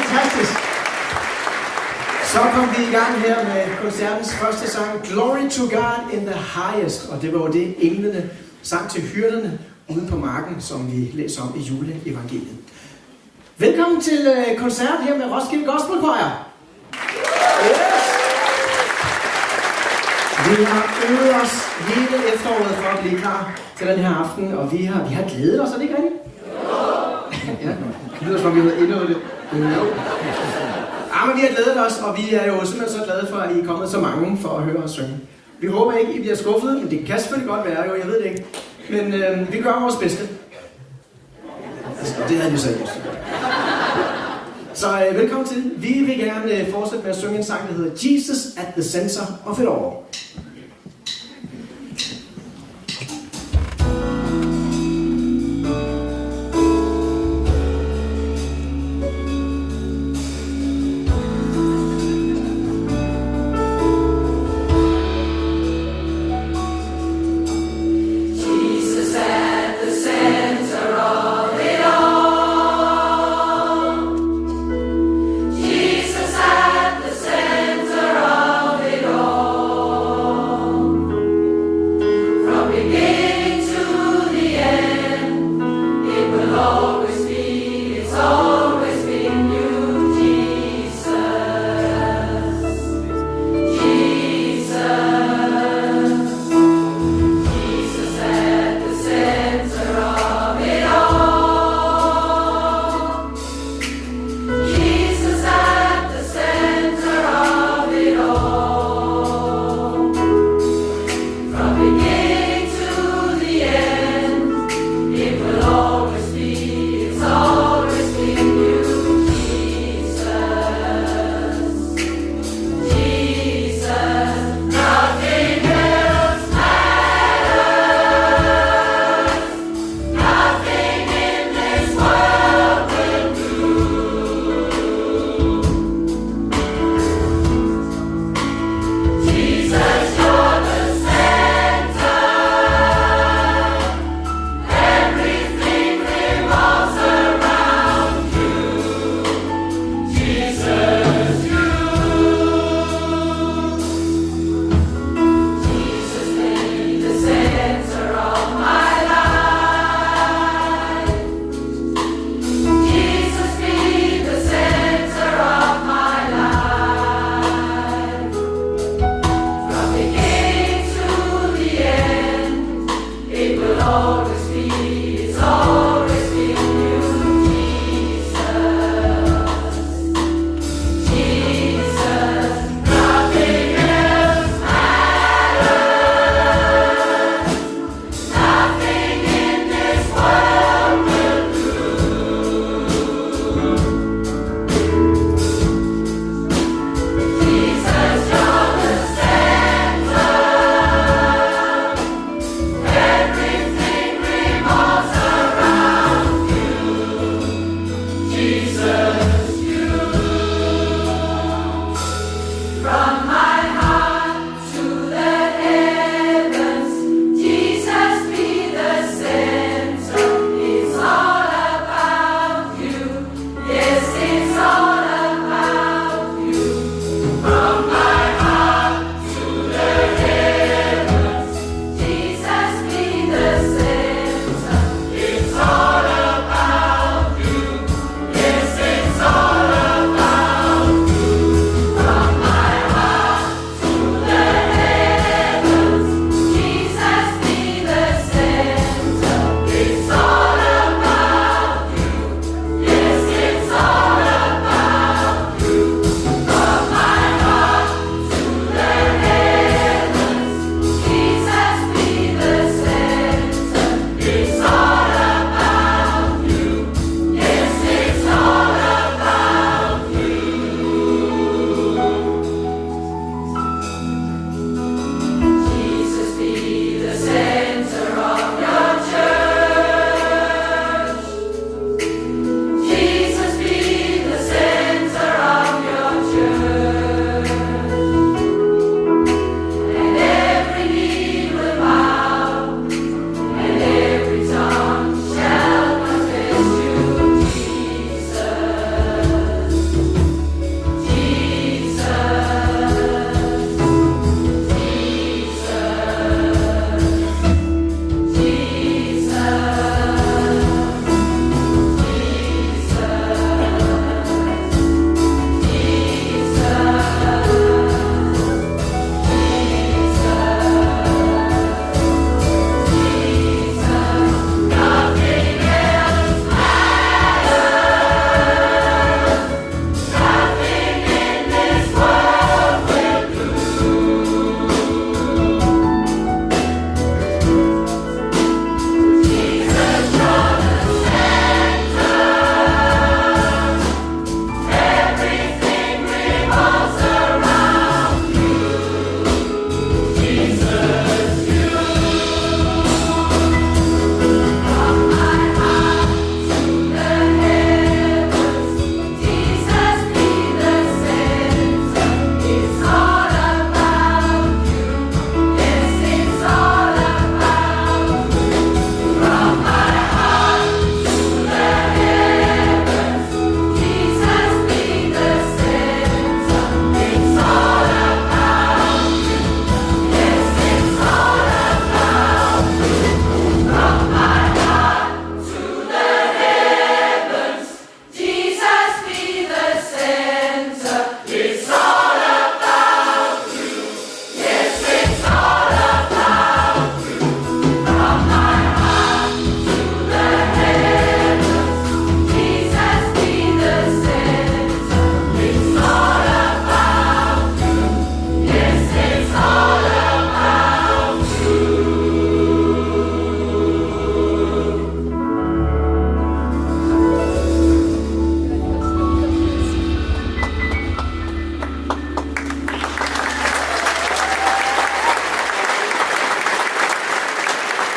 fantastisk. Så kom vi i gang her med koncertens første sang, Glory to God in the Highest. Og det var jo det, englene sang til hyrderne ude på marken, som vi læser om i juleevangeliet. Velkommen til koncert her med Roskilde Gospel Choir. Yes. Vi har øvet os hele efteråret for at blive klar til den her aften, og vi har glædet os, er det ikke rigtigt? Ja, det lyder som om vi har indøvet det. Ja, men vi har glædet os, og vi er jo simpelthen så glade for, at I er kommet så mange for at høre os synge. Vi håber ikke, I bliver skuffet, men det kan selvfølgelig godt være, jo, jeg ved det ikke. Men vi gør vores bedste. Og det havde vi så ikke. Så velkommen til. Vi vil gerne fortsætte med at synge en sang, der hedder Jesus at the Center of It All.